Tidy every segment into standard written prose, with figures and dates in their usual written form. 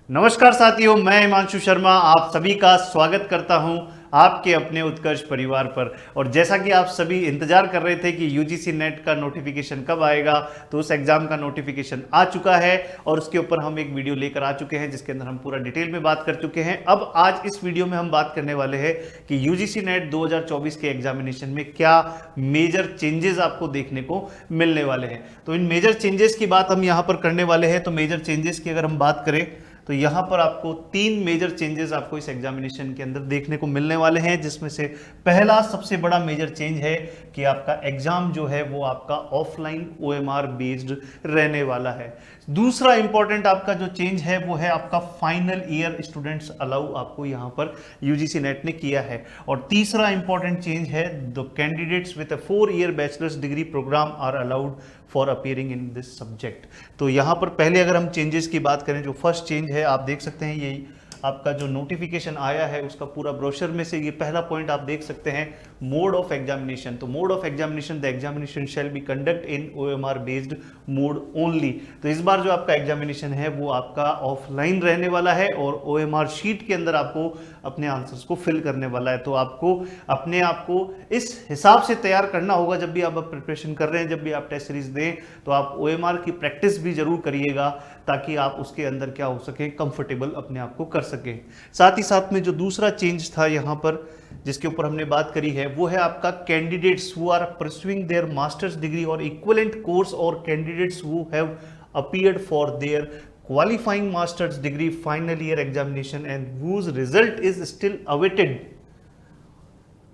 नमस्कार साथियों, मैं हिमांशु शर्मा आप सभी का स्वागत करता हूं आपके अपने उत्कर्ष परिवार पर। और जैसा कि आप सभी इंतजार कर रहे थे कि यूजीसी नेट का नोटिफिकेशन कब आएगा, तो उस एग्जाम का नोटिफिकेशन आ चुका है और उसके ऊपर हम एक वीडियो लेकर आ चुके हैं जिसके अंदर हम पूरा डिटेल में बात कर चुके हैं। अब आज इस वीडियो में हम बात करने वाले हैं कि यूजीसी नेट 2024 के एग्जामिनेशन में क्या मेजर चेंजेस आपको देखने को मिलने वाले हैं। तो इन मेजर चेंजेस की बात हम यहाँ पर करने वाले हैं। तो मेजर चेंजेस की अगर हम बात करें तो यहां पर आपको तीन मेजर चेंजेस आपको इस एग्जामिनेशन के अंदर देखने को मिलने वाले हैं, जिसमें से पहला सबसे बड़ा मेजर चेंज है कि आपका एग्जाम जो है वो आपका ऑफलाइन ओएमआर बेस्ड रहने वाला है। दूसरा इंपॉर्टेंट आपका जो चेंज है वो है आपका फाइनल ईयर स्टूडेंट्स अलाउ आपको यहां पर यूजीसी नेट ने किया है। और तीसरा इंपॉर्टेंट चेंज है the candidates with a 4 year bachelors degree programme are allowed for appearing in this subject. तो यहां पर पहले अगर हम चेंजेस की बात करें, जो फर्स्ट चेंज है आप देख सकते हैं, यही आपका जो नोटिफिकेशन आया है उसका पूरा ब्रोशर में से ये पहला पॉइंट आप देख सकते हैं, मोड ऑफ एग्जामिनेशन। तो mode of examination, the examination shall be conduct in OMR based mode only. तो इस बार जो आपका एग्जामिनेशन है वो आपका ऑफलाइन रहने वाला है और ओएमआर शीट के अंदर आपको अपने आंसर्स को फिल करने वाला है। तो आपको अपने आप को इस हिसाब से तैयार करना होगा जब भी आप प्रिपरेशन कर रहे हैं, जब भी आप टेस्ट सीरीज दें तो आप ओएमआर की प्रैक्टिस भी जरूर करिएगा ताकि आप उसके अंदर क्या हो सके, कंफर्टेबल अपने आप को कर सके। साथ ही साथ में जो दूसरा चेंज था यहाँ पर जिसके ऊपर हमने बात करी है वो है आपका candidates who are pursuing their master's degree और इक्विवेलेंट कोर्स और candidates who have appeared for their qualifying master's degree final year examination and whose result is still awaited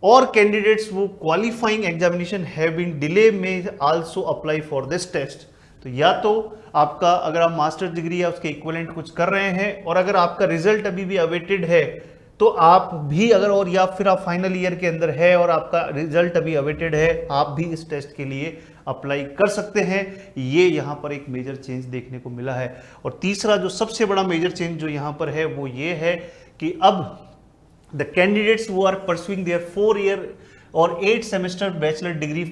और कैंडिडेट्स वो qualifying examination have been delay में also apply for this test. तो या तो आपका अगर आप मास्टर डिग्री या उसके इक्विवेलेंट कुछ कर रहे हैं और अगर आपका रिजल्ट अभी भी अवेटेड है तो आप भी अगर, और या फिर आप फाइनल ईयर के अंदर है और आपका रिजल्ट अभी अवेटेड है, आप भी इस टेस्ट के लिए अप्लाई कर सकते हैं। ये यहां पर एक मेजर चेंज देखने को मिला है। और तीसरा जो सबसे बड़ा मेजर चेंज जो यहां पर है वो ये है कि अब the candidates who are pursuing their 4 year or 8 semester bachelor degree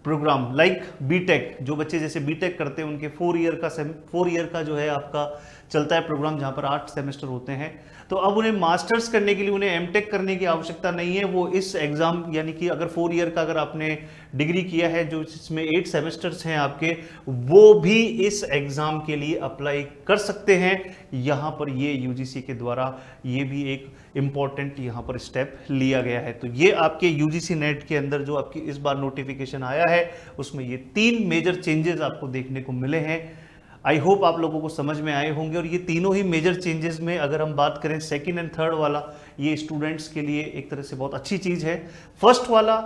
programme like BTech, जो बच्चे जैसे बीटेक करते हैं उनके 4 ईयर का जो है आपका चलता है प्रोग्राम जहां पर 8 सेमेस्टर होते हैं। तो अब उन्हें मास्टर्स करने के लिए उन्हें एमटेक करने की आवश्यकता नहीं है। वो इस एग्जाम यानी कि अगर 4 ईयर का अगर आपने डिग्री किया है जो जिसमें 8 सेमेस्टर्स हैं आपके, वो भी इस एग्जाम के लिए अप्लाई कर सकते हैं। यहाँ पर ये यूजीसी के द्वारा ये भी एक इंपॉर्टेंट यहाँ पर स्टेप लिया गया है। तो ये आपके यूजीसी नेट के अंदर जो आपकी इस बार नोटिफिकेशन आया है उसमें ये 3 मेजर चेंजेस आपको देखने को मिले हैं। आई होप आप लोगों को समझ में आए होंगे। और ये तीनों ही मेजर चेंजेस में अगर हम बात करें सेकंड एंड थर्ड वाला, ये स्टूडेंट्स के लिए एक तरह से बहुत अच्छी चीज़ है। फर्स्ट वाला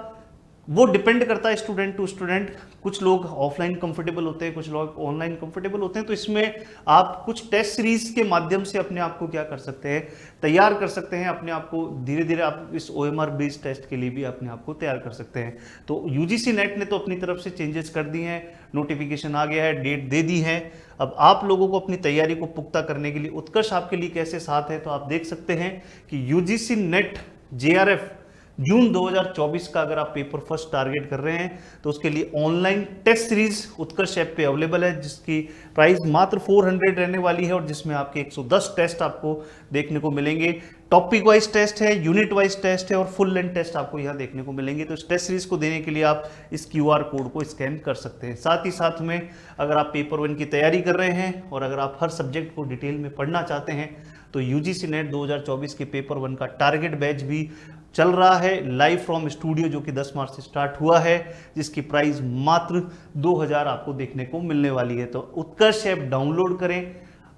वो डिपेंड करता है स्टूडेंट टू स्टूडेंट, कुछ लोग ऑफलाइन कंफर्टेबल होते हैं, कुछ लोग ऑनलाइन कंफर्टेबल होते हैं। तो इसमें आप कुछ टेस्ट सीरीज के माध्यम से अपने आप को क्या कर सकते हैं, तैयार कर सकते हैं अपने आप को। धीरे धीरे आप इस ओएमआर बेस्ड टेस्ट के लिए भी अपने आप को तैयार कर सकते हैं। तो यूजीसी नेट ने तो अपनी तरफ से चेंजेस कर दिए हैं, नोटिफिकेशन आ गया है, डेट दे दी है। अब आप लोगों को अपनी तैयारी को पुख्ता करने के लिए उत्कर्ष आपके लिए कैसे साथ है, तो आप देख सकते हैं कि यूजीसी नेट जेआरएफ जून 2024 का अगर आप पेपर फर्स्ट टारगेट कर रहे हैं तो उसके लिए ऑनलाइन टेस्ट सीरीज उत्कर्ष ऐप पे अवेलेबल है, जिसकी प्राइस मात्र 400 रहने वाली है और जिसमें आपके 110 टेस्ट आपको देखने को मिलेंगे। टॉपिक वाइज टेस्ट है, यूनिट वाइज टेस्ट है और फुल लेंथ टेस्ट आपको यहाँ देखने को मिलेंगे। तो इस टेस्ट सीरीज को देने के लिए आप इस क्यूआर कोड को स्कैन कर सकते हैं। साथ ही साथ में अगर आप पेपर 1 की तैयारी कर रहे हैं और अगर आप हर सब्जेक्ट को डिटेल में पढ़ना चाहते हैं तो यूजीसी नेट 2024 के पेपर 1 का टारगेट बैच भी चल रहा है लाइव फ्रॉम स्टूडियो, जो कि 10 मार्च से स्टार्ट हुआ है, जिसकी प्राइस मात्र 2000 आपको देखने को मिलने वाली है। तो उत्कर्ष ऐप डाउनलोड करें,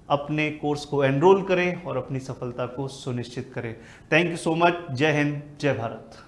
अपने कोर्स को एनरोल करें और अपनी सफलता को सुनिश्चित करें। Thank you so much. जय हिंद, जय भारत।